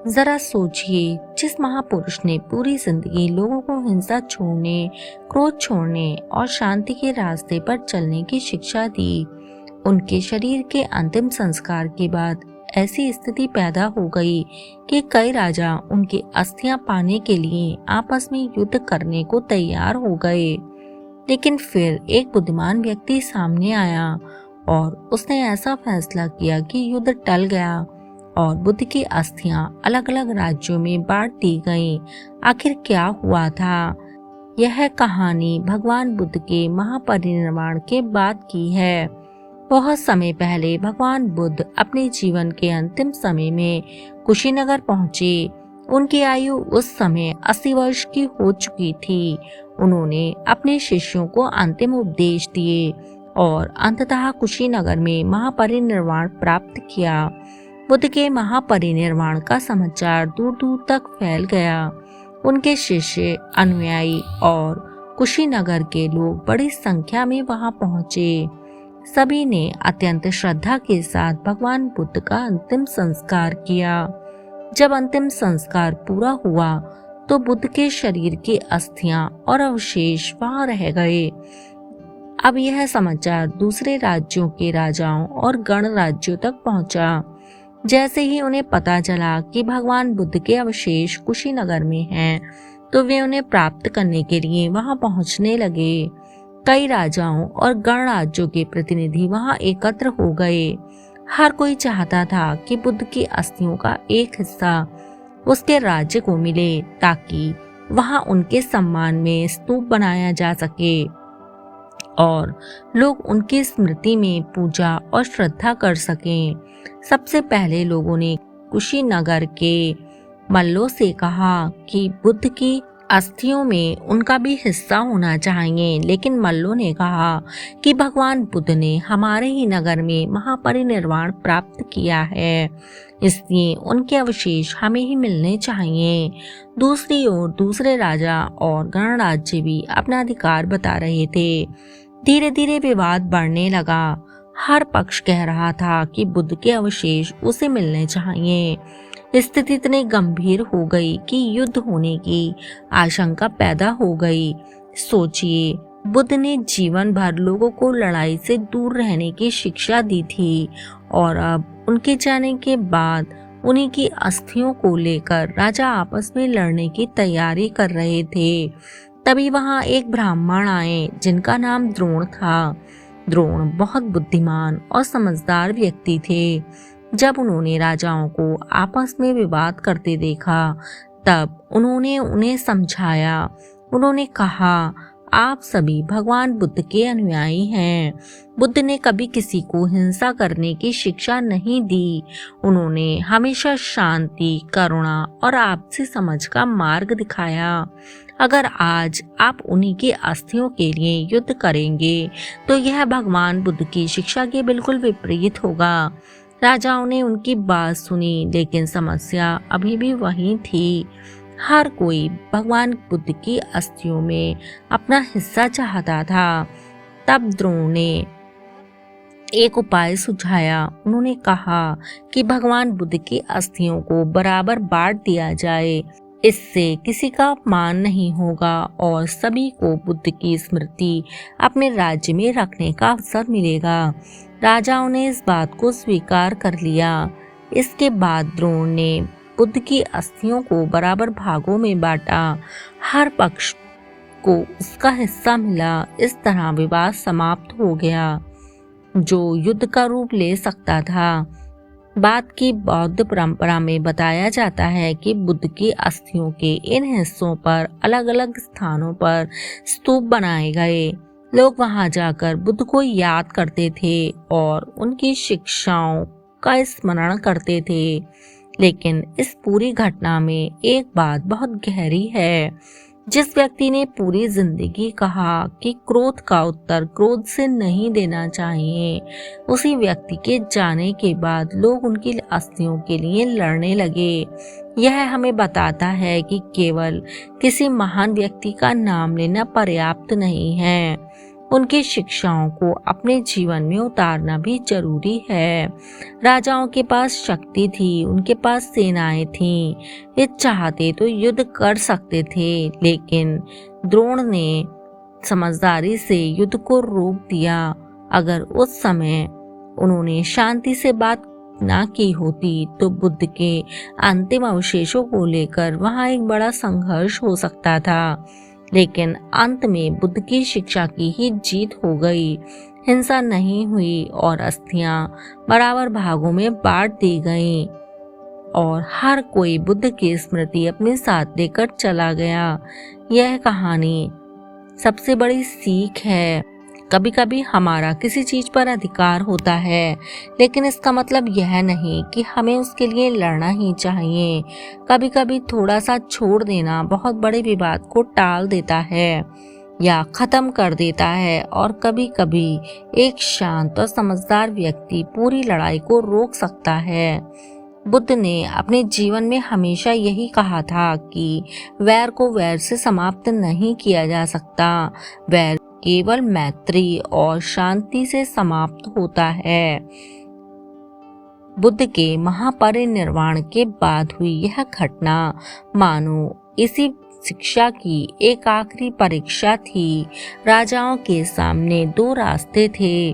जरा सोचिए, जिस महापुरुष ने पूरी जिंदगी लोगों को हिंसा छोड़ने, क्रोध छोड़ने और शांति के रास्ते पर चलने की शिक्षा दी, उनके शरीर के अंतिम संस्कार के बाद ऐसी स्थिति पैदा हो गई कि कई राजा उनकी अस्थियां पाने के लिए आपस में युद्ध करने को तैयार हो गए। लेकिन फिर एक बुद्धिमान व्यक्ति सामने आया और उसने ऐसा फैसला किया कि युद्ध टल गया और बुद्ध की अस्थियां अलग अलग राज्यों में बांट दी गईं। आखिर क्या हुआ था? यह कहानी भगवान बुद्ध के महापरिनिर्वाण के बाद की है। बहुत समय पहले भगवान बुद्ध अपने जीवन के अंतिम समय में कुशीनगर पहुंचे। उनकी आयु उस समय 80 वर्ष की हो चुकी थी। उन्होंने अपने शिष्यों को अंतिम उपदेश दिए और अंततः कुशीनगर में महापरिनिर्वाण प्राप्त किया। बुद्ध के महापरिनिर्वाण का समाचार दूर दूर तक फैल गया। उनके शिष्य, अनुयायी और कुशीनगर के लोग बड़ी संख्या में वहां पहुंचे। सभी ने अत्यंत श्रद्धा के साथ भगवान बुद्ध का अंतिम संस्कार किया। जब अंतिम संस्कार पूरा हुआ तो बुद्ध के शरीर की अस्थियां और अवशेष वहां रह गए। अब यह समाचार दूसरे राज्यों के राजाओं और गणराज्यों तक पहुंचा। जैसे ही उन्हें पता चला कि भगवान बुद्ध के अवशेष कुशीनगर में हैं, तो वे उन्हें प्राप्त करने के लिए वहां पहुंचने लगे। कई राजाओं और गणराज्यों के प्रतिनिधि वहां एकत्र हो गए। हर कोई चाहता था कि बुद्ध की अस्थियों का एक हिस्सा उसके राज्य को मिले, ताकि वहां उनके सम्मान में स्तूप बनाया जा सके और लोग उनकी स्मृति में पूजा और श्रद्धा कर सकें। सबसे पहले लोगों ने कुशीनगर के मल्लों से कहा कि बुद्ध की अस्थियों में उनका भी हिस्सा होना चाहिए, लेकिन मल्लों ने कहा कि भगवान बुद्ध ने हमारे ही नगर में महापरिनिर्वाण प्राप्त किया है, इसलिए उनके अवशेष हमें ही मिलने चाहिए। दूसरी ओर दूसरे राजा और गणराज्य भी अपना अधिकार बता रहे थे। धीरे धीरे विवाद बढ़ने लगा। हर पक्ष कह रहा था कि बुद्ध के अवशेष उसे मिलने चाहिए। स्थिति इतनी गंभीर हो गई कि युद्ध होने की आशंका पैदा हो गई। सोचिए, बुद्ध ने जीवन भर लोगों को लड़ाई से दूर रहने की शिक्षा दी थी और अब उनके जाने के बाद उन्हीं की अस्थियों को लेकर राजा आपस में लड़ने की तैयारी कर रहे थे। तभी वहां एक ब्राह्मण आए जिनका नाम द्रोण था। द्रोण बहुत बुद्धिमान और समझदार व्यक्ति थे। जब उन्होंने राजाओं को आपस में विवाद करते देखा, तब उन्होंने उन्हें समझाया। उन्होंने कहा, आप सभी भगवान बुद्ध के अनुयायी हैं। बुद्ध ने कभी किसी को हिंसा करने की शिक्षा नहीं दी। उन्होंने हमेशा शांति, करुणा और आपसी समझ का मार्ग दिखाया। अगर आज आप उन्हीं की अस्थियों के लिए युद्ध करेंगे, तो यह भगवान बुद्ध की शिक्षा के बिल्कुल विपरीत होगा। राजाओं ने उनकी बात सुनी, लेकिन समस्या अभी भी वही थी। हर कोई भगवान बुद्ध की अस्थियों में अपना हिस्सा चाहता था। तब द्रोण ने एक उपाय सुझाया। उन्होंने कहा कि भगवान बुद्ध की अस्थियों को बराबर बांट दिया जाए। इससे किसी का अपमान नहीं होगा और सभी को बुद्ध की स्मृति अपने राज्य में रखने का अवसर मिलेगा। राजाओं ने इस बात को स्वीकार कर लिया। इसके बाद द्रोण ने बुद्ध की अस्थियों को बराबर भागों में बांटा। हर पक्ष को उसका हिस्सा मिला। इस तरह विवाद समाप्त हो गया, जो युद्ध का रूप ले सकता था। बाद की बौद्ध परंपरा में बताया जाता है कि बुद्ध की अस्थियों के इन हिस्सों पर अलग अलग स्थानों पर स्तूप बनाए गए। लोग वहां जाकर बुद्ध को याद करते थे और उनकी शिक्षाओं का स्मरण करते थे। लेकिन इस पूरी घटना में एक बात बहुत गहरी है। जिस व्यक्ति ने पूरी जिंदगी कहा कि क्रोध का उत्तर क्रोध से नहीं देना चाहिए, उसी व्यक्ति के जाने के बाद लोग उनकी अस्थियों के लिए लड़ने लगे। यह हमें बताता है कि केवल किसी महान व्यक्ति का नाम लेना पर्याप्त नहीं है। उनकी शिक्षाओं को अपने जीवन में उतारना भी जरूरी है। राजाओं के पास शक्ति थी, उनके पास सेनाएं थीं, ये चाहते तो युद्ध कर सकते थे, लेकिन द्रोण ने समझदारी से युद्ध को रोक दिया। अगर उस समय उन्होंने शांति से बात ना की होती तो बुद्ध के अंतिम अवशेषों को लेकर वहां एक बड़ा संघर्ष हो सकता था। लेकिन अंत में बुद्ध की शिक्षा की ही जीत हो गई। हिंसा नहीं हुई और अस्थियां बराबर भागों में बांट दी गईं और हर कोई बुद्ध की स्मृति अपने साथ लेकर चला गया। यह कहानी सबसे बड़ी सीख है। कभी कभी हमारा किसी चीज पर अधिकार होता है, लेकिन इसका मतलब यह नहीं कि हमें उसके लिए लड़ना ही चाहिए। कभी कभी थोड़ा सा छोड़ देना बहुत बड़े विवाद को टाल देता है या खत्म कर देता है, और कभी कभी एक शांत और समझदार व्यक्ति पूरी लड़ाई को रोक सकता है। बुद्ध ने अपने जीवन में हमेशा यही कहा था कि वैर को वैर से समाप्त नहीं किया जा सकता। वैर केवल मैत्री और शांति से समाप्त होता है। बुद्ध के महापरिनिर्वाण के बाद हुई यह घटना मानो इसी शिक्षा की एक आखिरी परीक्षा थी। राजाओं के सामने दो रास्ते थे।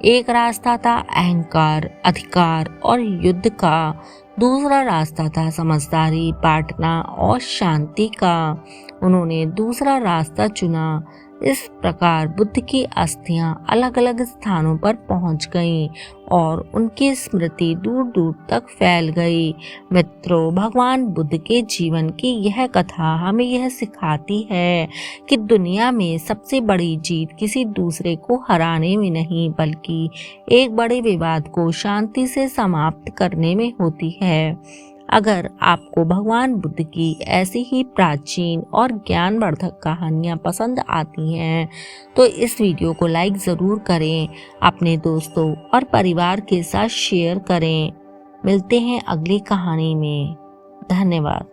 एक रास्ता था अहंकार, अधिकार और युद्ध का। दूसरा रास्ता था समझदारी, बांटना और शांति का। उन्होंने दूसरा रास्ता चुना। इस प्रकार बुद्ध की अस्थियां अलग अलग स्थानों पर पहुंच गईं और उनकी स्मृति दूर दूर तक फैल गई। मित्रों, भगवान बुद्ध के जीवन की यह कथा हमें यह सिखाती है कि दुनिया में सबसे बड़ी जीत किसी दूसरे को हराने में नहीं, बल्कि एक बड़े विवाद को शांति से समाप्त करने में होती है। अगर आपको भगवान बुद्ध की ऐसी ही प्राचीन और ज्ञानवर्धक कहानियाँ पसंद आती हैं तो इस वीडियो को लाइक ज़रूर करें, अपने दोस्तों और परिवार के साथ शेयर करें। मिलते हैं अगली कहानी में। धन्यवाद।